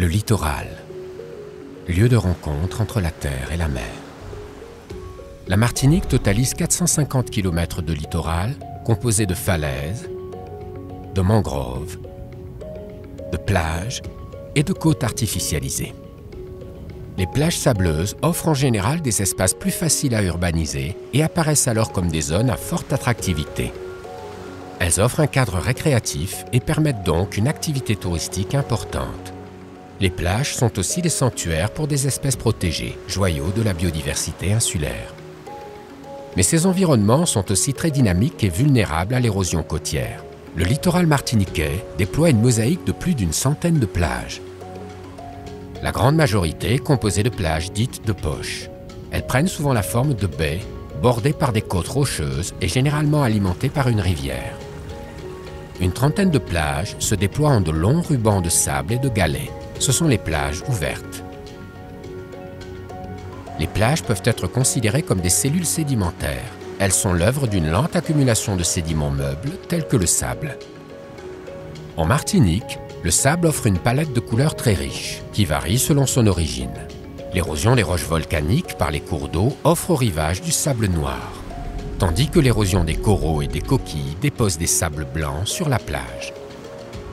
Le littoral, lieu de rencontre entre la terre et la mer. La Martinique totalise 450 km de littoral composé de falaises, de mangroves, de plages et de côtes artificialisées. Les plages sableuses offrent en général des espaces plus faciles à urbaniser et apparaissent alors comme des zones à forte attractivité. Elles offrent un cadre récréatif et permettent donc une activité touristique importante. Les plages sont aussi des sanctuaires pour des espèces protégées, joyaux de la biodiversité insulaire. Mais ces environnements sont aussi très dynamiques et vulnérables à l'érosion côtière. Le littoral martiniquais déploie une mosaïque de plus d'une centaine de plages. La grande majorité est composée de plages dites de poche. Elles prennent souvent la forme de baies, bordées par des côtes rocheuses et généralement alimentées par une rivière. Une trentaine de plages se déploient en de longs rubans de sable et de galets. Ce sont les plages ouvertes. Les plages peuvent être considérées comme des cellules sédimentaires. Elles sont l'œuvre d'une lente accumulation de sédiments meubles tels que le sable. En Martinique, le sable offre une palette de couleurs très riche, qui varie selon son origine. L'érosion des roches volcaniques par les cours d'eau offre au rivage du sable noir, tandis que l'érosion des coraux et des coquilles dépose des sables blancs sur la plage.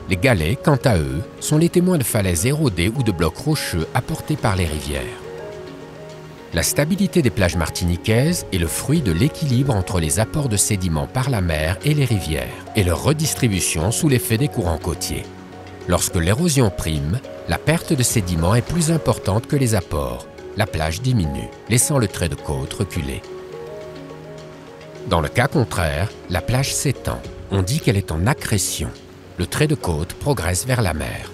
Les galets, quant à eux, sont les témoins de falaises érodées ou de blocs rocheux apportés par les rivières. La stabilité des plages martiniquaises est le fruit de l'équilibre entre les apports de sédiments par la mer et les rivières, et leur redistribution sous l'effet des courants côtiers. Lorsque l'érosion prime, la perte de sédiments est plus importante que les apports. La plage diminue, laissant le trait de côte reculer. Dans le cas contraire, la plage s'étend. On dit qu'elle est en accrétion. Le trait de côte progresse vers la mer.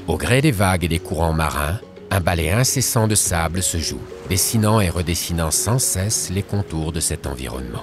Au gré des vagues et des courants marins, un ballet incessant de sable se joue, dessinant et redessinant sans cesse les contours de cet environnement.